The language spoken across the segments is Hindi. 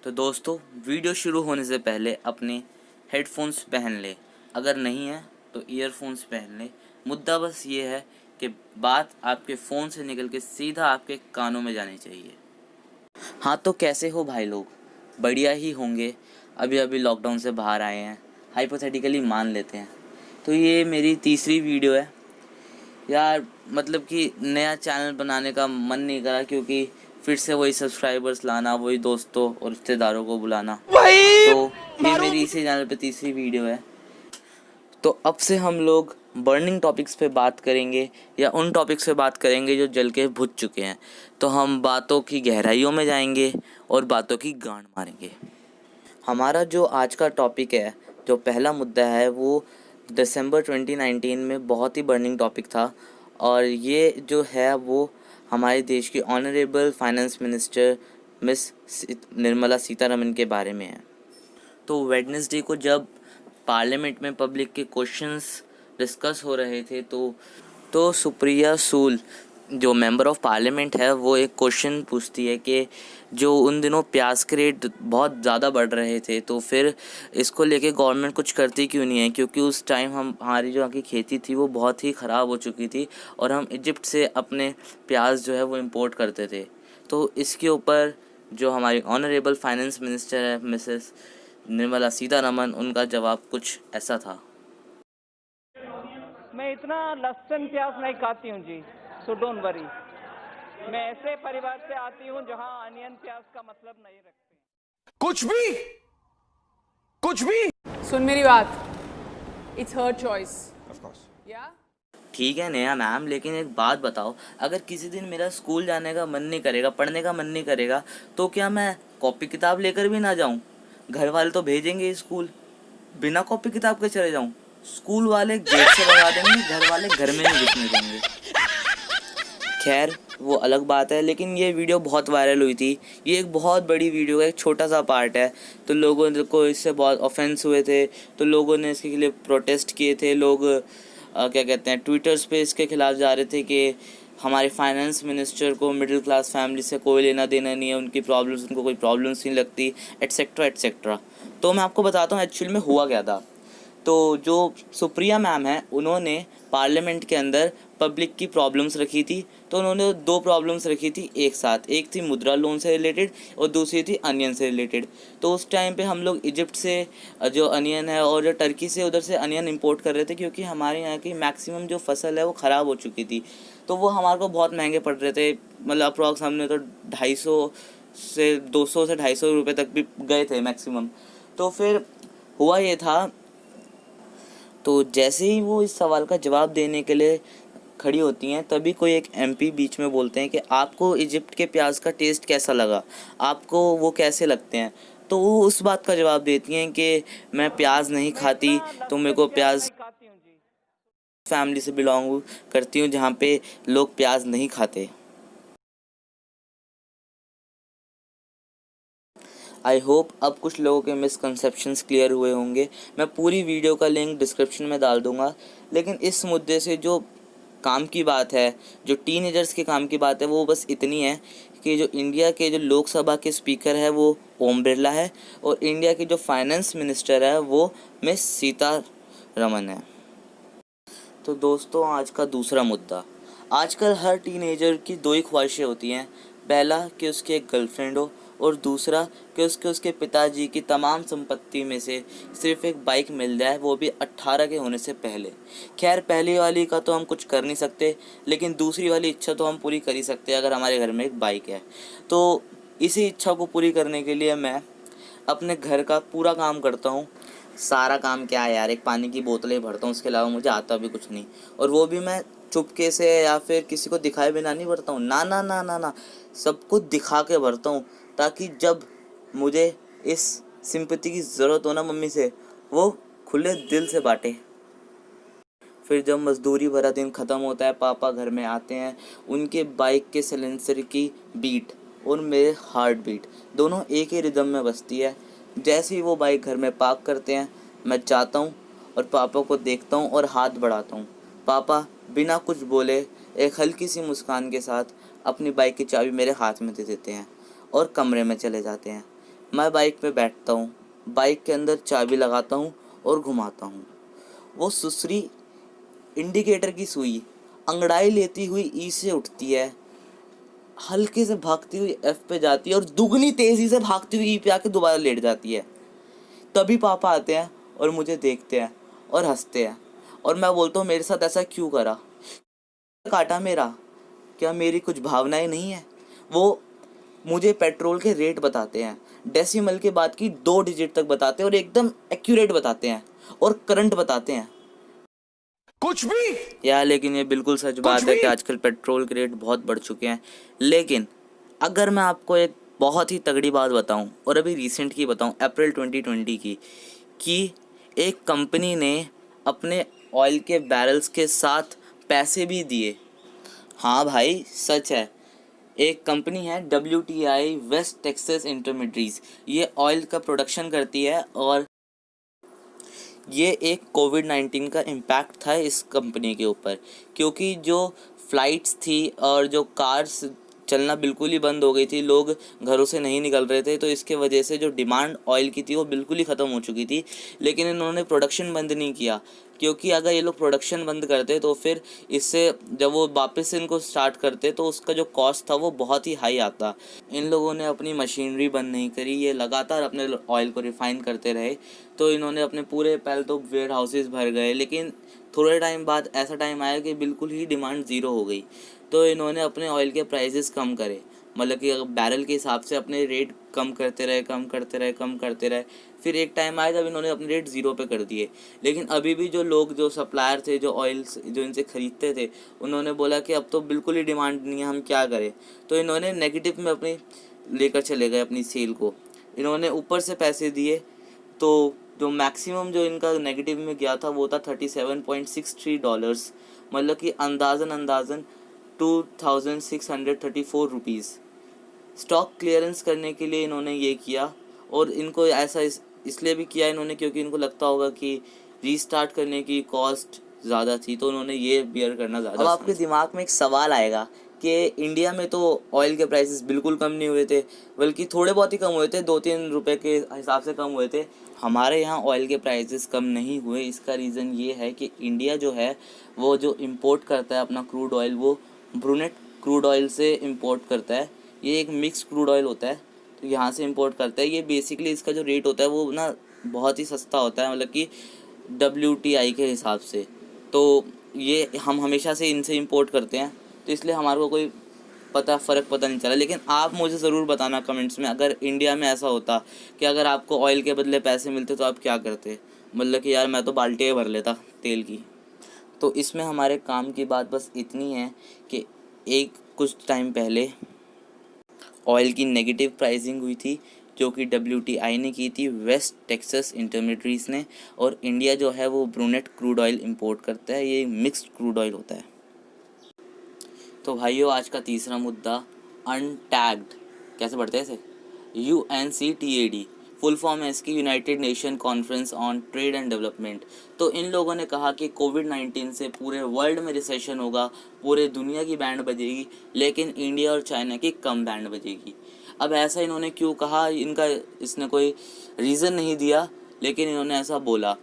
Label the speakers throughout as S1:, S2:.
S1: तो दोस्तों, वीडियो शुरू होने से पहले अपने हेडफोन्स पहन ले। अगर नहीं है तो ईयरफोन्स पहन ले। मुद्दा बस ये है कि बात आपके फ़ोन से निकल के सीधा आपके कानों में जानी चाहिए। हाँ, तो कैसे हो भाई लोग? बढ़िया ही होंगे। अभी अभी लॉकडाउन से बाहर आए हैं, हाइपोथेटिकली मान लेते हैं। तो ये मेरी तीसरी वीडियो है यार। मतलब कि नया चैनल बनाने का मन नहीं करा, क्योंकि फिर से वही सब्सक्राइबर्स लाना, वही दोस्तों और रिश्तेदारों को बुलाना। तो ये मेरी इसी चैनल पे तीसरी वीडियो है। तो अब से हम लोग बर्निंग टॉपिक्स पे बात करेंगे, या उन टॉपिक्स पे बात करेंगे जो जल के बुझ चुके हैं। तो हम बातों की गहराइयों में जाएंगे और बातों की गांड मारेंगे। हमारा जो आज का टॉपिक है, जो पहला मुद्दा है, वो दिसंबर 2019 में बहुत ही बर्निंग टॉपिक था। और ये जो है वो हमारे देश की honourable finance minister miss Nirmala Sitharaman के बारे में है। तो वेडनेसडे को जब पार्लियामेंट में पब्लिक के क्वेश्चंस डिस्कस हो रहे थे, तो सुप्रिया सूल जो मेंबर ऑफ पार्लियामेंट है, वो एक क्वेश्चन पूछती है कि जो उन दिनों प्याज के रेट बहुत ज़्यादा बढ़ रहे थे, तो फिर इसको लेके गवर्नमेंट कुछ करती क्यों नहीं है, क्योंकि उस टाइम हमारी जो यहाँ की खेती थी वो बहुत ही ख़राब हो चुकी थी और हम इजिप्ट से अपने प्याज जो है वो इंपोर्ट करते थे। तो इसके ऊपर जो हमारी ऑनरेबल फाइनेंस मिनिस्टर है मिसेस निर्मला सीतारमन, उनका जवाब कुछ ऐसा था।
S2: मैं इतना लहसुन प्याज नहीं खाती हूँ जी, सो डोंट वरी। मैं ऐसे परिवार से आती हूँ जहाँ अनियन प्याज का मतलब नहीं रखते।
S3: कुछ भी
S4: सुन मेरी बात, it's her choice.
S3: Of course.
S4: या
S1: ठीक है नया मैम, लेकिन एक बात बताओ, अगर किसी दिन मेरा स्कूल जाने का मन नहीं करेगा, पढ़ने का मन नहीं करेगा, तो क्या मैं कॉपी किताब लेकर भी ना जाऊं? घर वाले तो भेजेंगे स्कूल, बिना कॉपी किताब के चले जाऊं? स्कूल वाले गेट से भगा देंगे, घर वाले घर में नहीं घुसने देंगे। खैर वो अलग बात है, लेकिन ये वीडियो बहुत वायरल हुई थी। ये एक बहुत बड़ी वीडियो का एक छोटा सा पार्ट है, तो लोगों को इससे बहुत ऑफेंस हुए थे, तो लोगों ने इसके लिए प्रोटेस्ट किए थे। लोग क्या कहते हैं, ट्विटर्स पे इसके खिलाफ जा रहे थे कि हमारे फाइनेंस मिनिस्टर को मिडिल क्लास फैमिली से कोई लेना देना नहीं है, उनकी प्रॉब्लम्स उनको कोई प्रॉब्लम्स नहीं लगती, एट्सेट्रा एट्सेट्रा। तो मैं आपको बताता हूँ एक्चुअल में हुआ क्या था। तो जो सुप्रिया मैम है, उन्होंने पार्लियामेंट के अंदर पब्लिक की प्रॉब्लम्स रखी थी। तो उन्होंने दो प्रॉब्लम्स रखी थी एक साथ, एक थी मुद्रा लोन से रिलेटेड और दूसरी थी अनियन से रिलेटेड। तो उस टाइम पे हम लोग इजिप्ट से जो अनियन है और जो टर्की से उधर से अनियन इंपोर्ट कर रहे थे, क्योंकि हमारे यहाँ की मैक्सिमम जो फसल है वो ख़राब हो चुकी थी। तो वो हमारे को बहुत महंगे पड़ रहे थे, मतलब अप्रॉक्स हमने तो 200 से 250 रुपये तक भी गए थे मैक्सिमम। तो फिर हुआ ये था, तो जैसे ही वो इस सवाल का जवाब देने के लिए खड़ी होती हैं, तभी कोई एक एमपी बीच में बोलते हैं कि आपको इजिप्ट के प्याज का टेस्ट कैसा लगा, आपको वो कैसे लगते हैं। तो वो उस बात का जवाब देती हैं कि मैं प्याज नहीं खाती, तो मेरे को प्याज
S2: खाती हूँ जी।
S1: फैमिली से बिलोंग करती हूँ जहाँ पे लोग प्याज नहीं खाते। आई होप अब कुछ लोगों के मिसकंसेप्शंस क्लियर हुए होंगे। मैं पूरी वीडियो का लिंक डिस्क्रिप्शन में डाल दूंगा। लेकिन इस मुद्दे से जो काम की बात है, जो टीनेजर्स के काम की बात है, वो बस इतनी है कि जो इंडिया के जो लोकसभा के स्पीकर है वो ओम बिरला है, और इंडिया की जो फाइनेंस मिनिस्टर है वो मिस सीतारमन है। तो दोस्तों, आज का दूसरा मुद्दा। आजकल हर टीनेजर की दो ही ख्वाहिशें होती हैं। पहला कि उसकी एक गर्लफ्रेंड हो, और दूसरा कि उसके पिताजी की तमाम संपत्ति में से सिर्फ एक बाइक मिल जाए, वो भी 18 के होने से पहले। खैर पहली वाली का तो हम कुछ कर नहीं सकते, लेकिन दूसरी वाली इच्छा तो हम पूरी कर ही सकते हैं अगर हमारे घर में एक बाइक है। तो इसी इच्छा को पूरी करने के लिए मैं अपने घर का पूरा काम करता हूँ। सारा काम क्या है यार, एक पानी की बोतलें भरता हूँ, उसके अलावा मुझे आता भी कुछ नहीं। और वो भी मैं चुपके से या फिर किसी को दिखाए बिना नहीं भरता हूँ, ना ना ना ना ना, सबको दिखा के भरता हूँ, ताकि जब मुझे इस सिंपैथी की ज़रूरत हो ना मम्मी से, वो खुले दिल से बांटे। फिर जब मजदूरी भरा दिन ख़त्म होता है, पापा घर में आते हैं, उनके बाइक के सिलेंसर की बीट और मेरे हार्ट बीट दोनों एक ही रिदम में बजती है। जैसे ही वो बाइक घर में पार्क करते हैं, मैं जाता हूँ और पापा को देखता हूँ और हाथ बढ़ाता हूँ। पापा बिना कुछ बोले एक हल्की सी मुस्कान के साथ अपनी बाइक की चाबी मेरे हाथ में दे देते हैं और कमरे में चले जाते हैं। मैं बाइक पे बैठता हूँ, बाइक के अंदर चाबी लगाता हूँ और घुमाता हूँ। वो सुसरी इंडिकेटर की सुई अंगड़ाई लेती हुई ई से उठती है, हल्के से भागती हुई एफ पे जाती है और दुगनी तेज़ी से भागती हुई ई पे आके दोबारा लेट जाती है। तभी पापा आते हैं और मुझे देखते हैं और हंसते हैं, और मैं बोलता हूँ मेरे साथ ऐसा क्यों करा, काटा मेरा, क्या मेरी कुछ भावनाएं नहीं है। वो मुझे पेट्रोल के रेट बताते हैं, डेसिमल के बाद की 2 डिजिट तक बताते हैं और एकदम एक्यूरेट बताते हैं और करंट बताते हैं।
S3: कुछ भी
S1: यार लेकिन ये बिल्कुल सच बात है कि आजकल पेट्रोल के रेट बहुत बढ़ चुके हैं। लेकिन अगर मैं आपको एक बहुत ही तगड़ी बात बताऊं, और अभी रिसेंट की बताऊं, अप्रैल 2020 की, कि एक कंपनी ने अपने ऑयल के बैरल्स के साथ पैसे भी दिए। हाँ भाई सच है। एक कंपनी है WTI वेस्ट टेक्सास इंटरमीडिएट्स, ये ऑयल का प्रोडक्शन करती है, और ये एक कोविड-19 का इम्पैक्ट था इस कंपनी के ऊपर, क्योंकि जो फ़्लाइट्स थी और जो कार्स चलना बिल्कुल ही बंद हो गई थी, लोग घरों से नहीं निकल रहे थे, तो इसके वजह से जो डिमांड ऑयल की थी वो बिल्कुल ही ख़त्म हो चुकी थी। लेकिन इन्होंने प्रोडक्शन बंद नहीं किया, क्योंकि अगर ये लोग प्रोडक्शन बंद करते तो फिर इससे जब वो वापस से इनको स्टार्ट करते तो उसका जो कॉस्ट था वो बहुत ही हाई आता। इन लोगों ने अपनी मशीनरी बंद नहीं करी, ये लगातार अपने ऑयल को रिफ़ाइन करते रहे। तो इन्होंने अपने पूरे पहले तो वेयर हाउसेस भर गए, लेकिन थोड़े टाइम बाद ऐसा टाइम आया कि बिल्कुल ही डिमांड ज़ीरो हो गई। तो इन्होंने अपने ऑयल के प्राइसेस कम करे, मतलब कि बैरल के हिसाब से अपने रेट कम करते रहे। फिर एक टाइम आया जब इन्होंने अपने रेट ज़ीरो पे कर दिए। लेकिन अभी भी जो लोग, जो सप्लायर थे, जो ऑयल्स जो इनसे ख़रीदते थे, उन्होंने बोला कि अब तो बिल्कुल ही डिमांड नहीं है, हम क्या करें। तो इन्होंने नेगेटिव में अपनी लेकर चले गए अपनी सेल को। इन्होंने ऊपर से पैसे दिए, तो जो मैक्सिमम जो इनका नेगेटिव में गया था वो था $37.63, मतलब कि अंदाज़न 2634 रुपीज़। स्टॉक क्लियरेंस करने के लिए इन्होंने ये किया, और इनको ऐसा इसलिए भी किया इन्होंने क्योंकि इनको लगता होगा कि रीस्टार्ट करने की कॉस्ट ज़्यादा थी, तो उन्होंने ये बियर करना ज़्यादा। अब आपके दिमाग में एक सवाल आएगा कि इंडिया में तो ऑयल के प्राइसेस बिल्कुल कम नहीं हुए थे, बल्कि थोड़े बहुत ही कम हुए थे, 2-3 रुपए के हिसाब से कम हुए थे। हमारे यहाँ ऑयल के प्राइसेस कम नहीं हुए। इसका रीज़न ये है कि इंडिया जो है वो जो इंपोर्ट करता है अपना क्रूड ऑयल, वो ब्रूनेट क्रूड ऑयल से इंपोर्ट करता है। ये एक मिक्स क्रूड ऑयल होता है, तो यहाँ से इंपोर्ट करता है। ये बेसिकली इसका जो रेट होता है वो ना बहुत ही सस्ता होता है, मतलब कि WTI के हिसाब से। तो ये हम हमेशा से इनसे इंपोर्ट करते हैं, तो इसलिए हमारे को कोई फ़र्क पता नहीं चला। लेकिन आप मुझे ज़रूर बताना कमेंट्स में, अगर इंडिया में ऐसा होता कि अगर आपको ऑयल के बदले पैसे मिलते तो आप क्या करते। मतलब कि यार मैं तो बाल्टियाँ भर लेता तेल की। तो इसमें हमारे काम की बात बस इतनी है कि कुछ टाइम पहले ऑयल की नेगेटिव प्राइसिंग हुई थी, जो कि WTI ने की थी, वेस्ट टेक्सास इंटरमीडिएट्स ने, और इंडिया जो है वो ब्रूनेट क्रूड ऑयल इंपोर्ट करता है। ये मिक्स्ड क्रूड ऑयल होता है। तो भाइयों आज का तीसरा मुद्दा, अनटैग्ड, कैसे पढ़ते हैं इसे, UNCTAD, फुल फॉर्म है इसकी United nation conference on trade and development. तो इन लोगों ने कहा कि कोविड-19 से पूरे वर्ल्ड में रिसेशन होगा, पूरे दुनिया की बैंड बजेगी, लेकिन इंडिया और चाइना की कम बैंड बजेगी। अब ऐसा इन्होंने क्यों कहा, इसने कोई रीज़न नहीं दिया, लेकिन इन्होंने ऐसा बोला।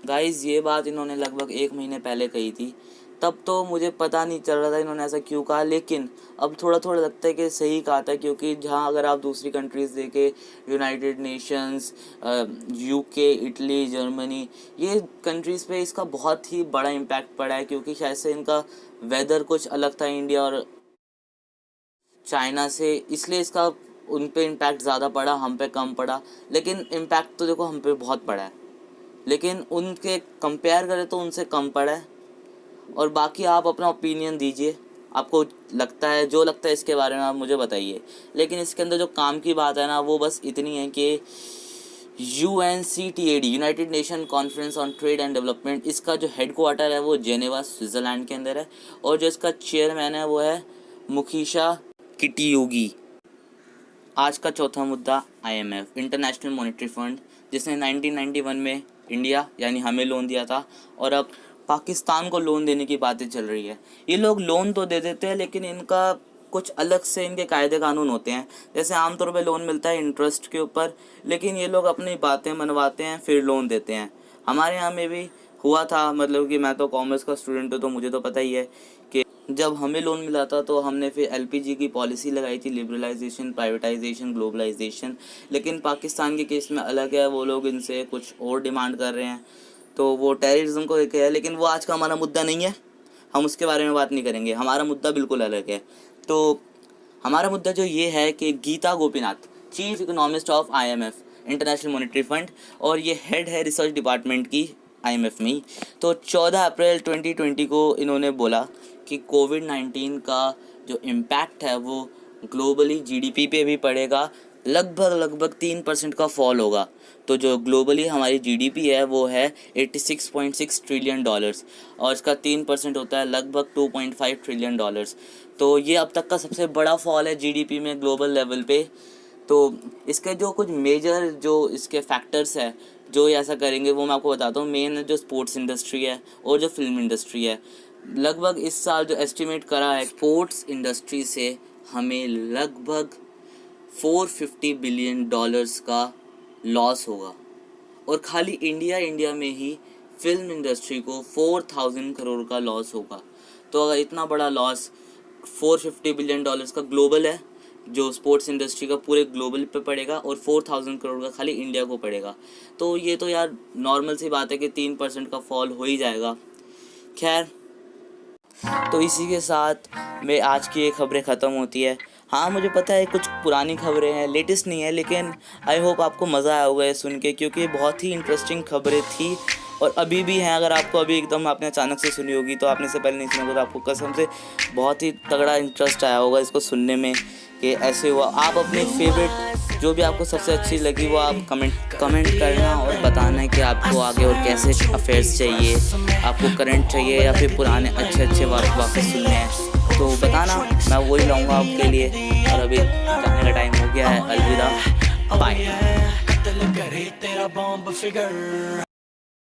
S1: गाइज़ ये बात इन्होंने लगभग 1 महीने पहले कही थी, तब तो मुझे पता नहीं चल रहा था इन्होंने ऐसा क्यों कहा, लेकिन अब थोड़ा थोड़ा लगता है कि सही कहा था। क्योंकि जहाँ अगर आप दूसरी कंट्रीज़ देखें, United Nations, UK, Italy, Germany, ये कंट्रीज़ पे इसका बहुत ही बड़ा इम्पैक्ट पड़ा है, क्योंकि शायद से इनका वेदर कुछ अलग था इंडिया और चाइना से, इसलिए इसका उन पे इम्पैक्ट ज़्यादा पड़ा, हम पे कम पड़ा। लेकिन इम्पैक्ट तो देखो हम पे बहुत पड़ा है, लेकिन उनके कंपेयर करें तो उनसे कम पड़ा है। और बाकी आप अपना ओपिनियन दीजिए, आपको लगता है, जो लगता है इसके बारे में आप मुझे बताइए। लेकिन इसके अंदर जो काम की बात है ना, वो बस इतनी है कि UNCTAD, United nation conference on trade and development, इसका जो हेडक्वार्टर है वो जेनेवा स्विट्ज़रलैंड के अंदर है, और जो इसका चेयरमैन है वो है मुखीशा किटियोगी। आज का चौथा मुद्दा, IMF, इंटरनेशनल मॉनेटरी फंड, जिसने 1991 में इंडिया यानी हमें लोन दिया था, और अब पाकिस्तान को लोन देने की बातें चल रही है। ये लोग लोन तो दे देते हैं, लेकिन इनका कुछ अलग से इनके कायदे कानून होते हैं। जैसे आमतौर पे लोन मिलता है इंटरेस्ट के ऊपर, लेकिन ये लोग अपनी बातें मनवाते हैं फिर लोन देते हैं। हमारे यहाँ में भी हुआ था, मतलब कि मैं तो कॉमर्स का स्टूडेंट हूँ तो मुझे तो पता ही है कि जब हमें लोन मिला था तो हमने फिर LPG की पॉलिसी लगाई थी, लिबरलाइजेशन, प्राइवेटाइजेशन, ग्लोबलाइजेशन। लेकिन पाकिस्तान के केस में अलग है, वो लोग इनसे कुछ और डिमांड कर रहे हैं, तो वो टेररिज्म को लेकर है। लेकिन वो आज का हमारा मुद्दा नहीं है, हम उसके बारे में बात नहीं करेंगे। हमारा मुद्दा बिल्कुल अलग है। तो हमारा मुद्दा जो ये है कि Gita Gopinath, chief economist of IMF, International Monetary Fund, और ये हेड है रिसर्च डिपार्टमेंट की IMF में। तो 14 अप्रैल 2020 को इन्होंने बोला कि कोविड-19 का जो इम्पैक्ट है वो ग्लोबली GDP पे भी पड़ेगा, लगभग 3% का फॉल होगा। तो जो ग्लोबली हमारी GDP है वो है $86.6 ट्रिलियन, और इसका 3% होता है लगभग $2.5 ट्रिलियन। तो ये अब तक का सबसे बड़ा फॉल है GDP में ग्लोबल लेवल पे। तो इसके जो कुछ मेजर जो इसके फैक्टर्स है जो ये ऐसा करेंगे वो मैं आपको बताता हूँ। मेन जो स्पोर्ट्स इंडस्ट्री है और जो फिल्म इंडस्ट्री है, लगभग इस साल जो एस्टिमेट करा है स्पोर्ट्स इंडस्ट्री से हमें लगभग $450 बिलियन का लॉस होगा। और खाली इंडिया में ही फिल्म इंडस्ट्री को 4000 करोड़ का लॉस होगा। तो अगर इतना बड़ा लॉस $450 बिलियन का ग्लोबल है, जो स्पोर्ट्स इंडस्ट्री का पूरे ग्लोबल पे पड़ेगा, और 4000 करोड़ का खाली इंडिया को पड़ेगा, तो ये तो यार नॉर्मल सी बात है कि 3% का फॉल हो ही जाएगा। खैर, तो इसी के साथ मैं आज की ये खबरें ख़त्म होती है। हाँ, मुझे पता है कुछ पुरानी खबरें हैं, लेटेस्ट नहीं है, लेकिन आई होप आपको मज़ा आया होगा ये सुन के, क्योंकि बहुत ही इंटरेस्टिंग खबरें थी और अभी भी हैं। अगर आपको अभी एकदम आपने अचानक से सुनी होगी तो आपने से पहले नहीं सुना होगा, तो आपको कसम से बहुत ही तगड़ा इंटरेस्ट आया होगा इसको सुनने में कि ऐसे हुआ। आप अपने फेवरेट जो भी आपको सबसे अच्छी लगी वो आप कमेंट करना और बताना है कि आपको आगे और कैसे अफेयर्स चाहिए, आपको करंट चाहिए या फिर पुराने अच्छे वापस सुनने हैं, तो बताना, मैं वही लाऊंगा आपके लिए। और अभी जाने का टाइम हो गया है, अलविदा, बाय।